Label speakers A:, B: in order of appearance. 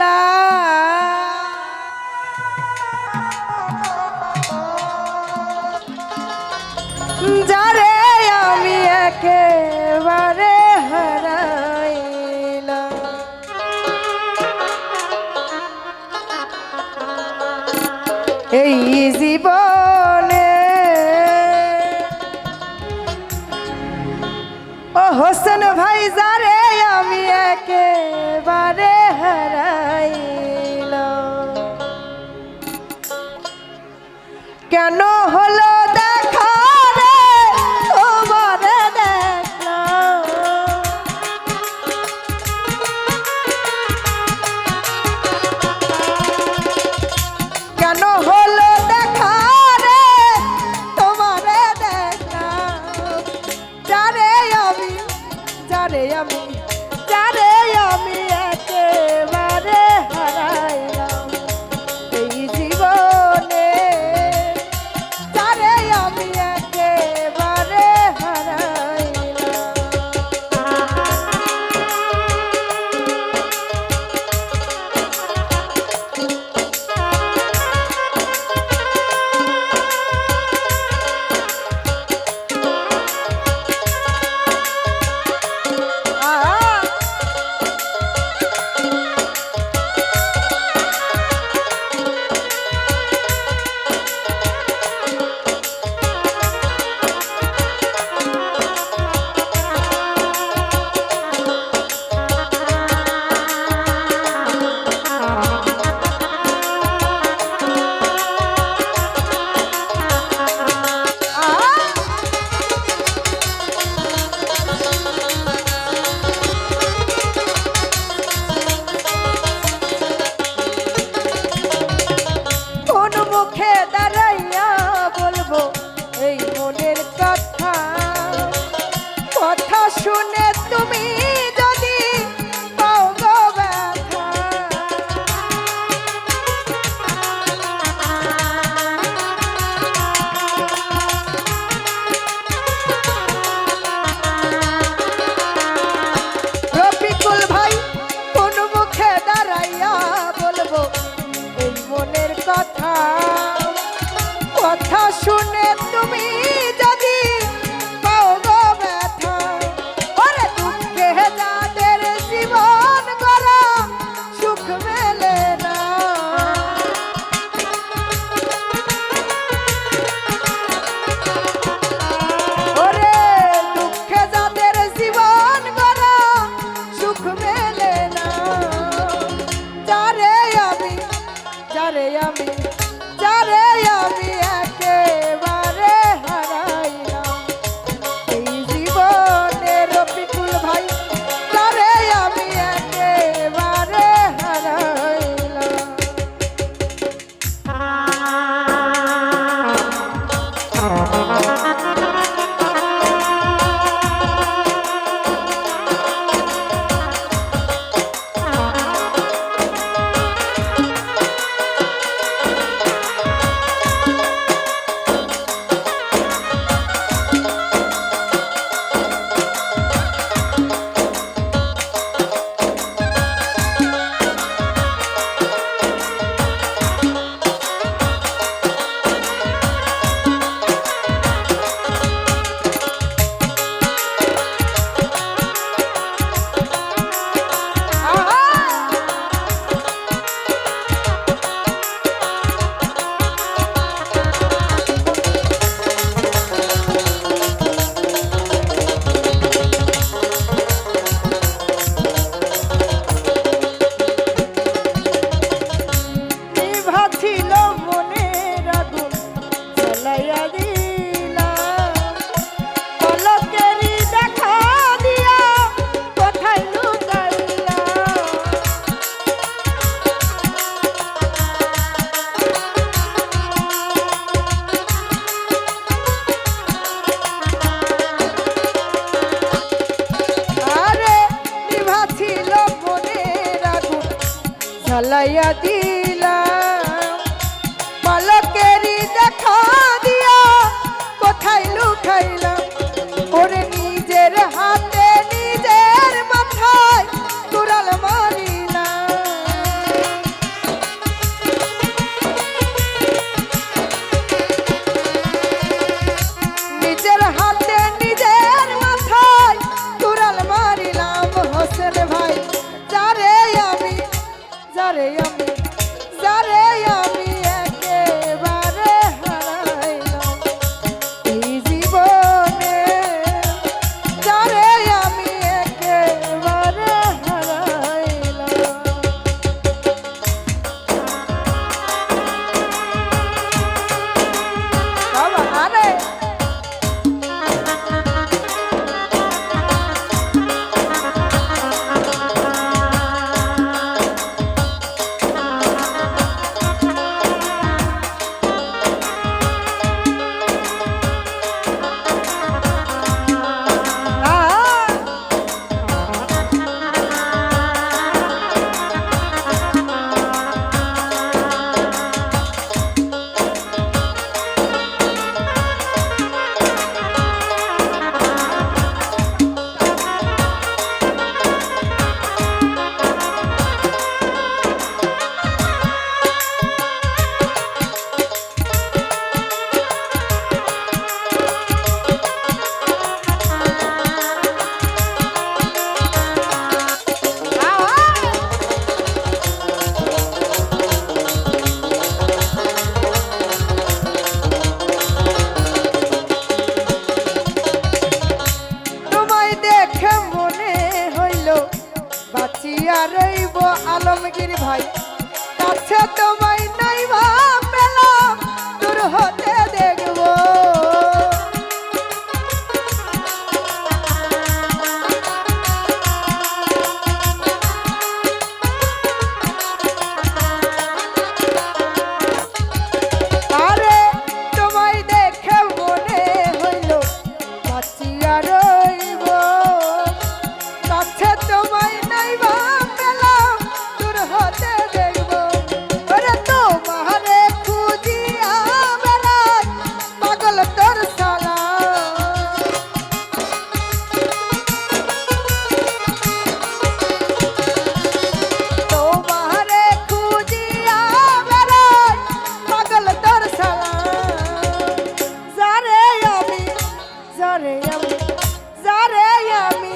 A: জ্বালা যারে আমি একেবারে হারাইলাম। এই জীবনে ও হোসেন ভাই যারে আমি একেবারে হারাইলাম। কেন হলো দেখা রে তোমারে দেখলাম, কেন হলো দেখা রে তোমারে দেখলাম। যারে আমি যারে আমি যারে আমি একেবারে হারাইলাম। এই জীবনে যারে আমি একেবারে হারাইলাম। শুনে তুমি যদি পাও গো ব্যথা, রফিকুল ভাই কোন মুখে দাঁড়াইয়া বলবো এই মনের কথা। কথা শুনে তুমি যদি পাও গো ব্যথা, ওরে দুঃখে যাদের জীবন গড়া সুখ মেলে না। ওরে দুঃখে যাদের জীবন গড়া সুখ মেলে না। যারে আমি যারে আমি যারে আমি একেবারে হারাইলাম। এই জীবনে রফিকুল ভাই যারে আমি একেবারে হারাইলাম। জ্বালাইয়া দিলাম পলকেরই দেখা দিয়া কোথায় লুকাইলাম। ওরে নিজের হাতে নিজের মাথায় কুড়াল মারিলাম। ফকির ভাই কাছে তোমায় নাই বা পেলাম দূর হতে দেখবো আরে তোমায় দেখে মনে হইল বাঁচিয়া রইব কাছে তোমায় নাই বা পেলাম দূর হতে দেখব ওরে তোমারে খুঁজিয়া বেড়াই পাগল তোর সালা তোমারে খুঁজিয়া বেড়াই পাগল তোর সালা যারে আমি যারে আমি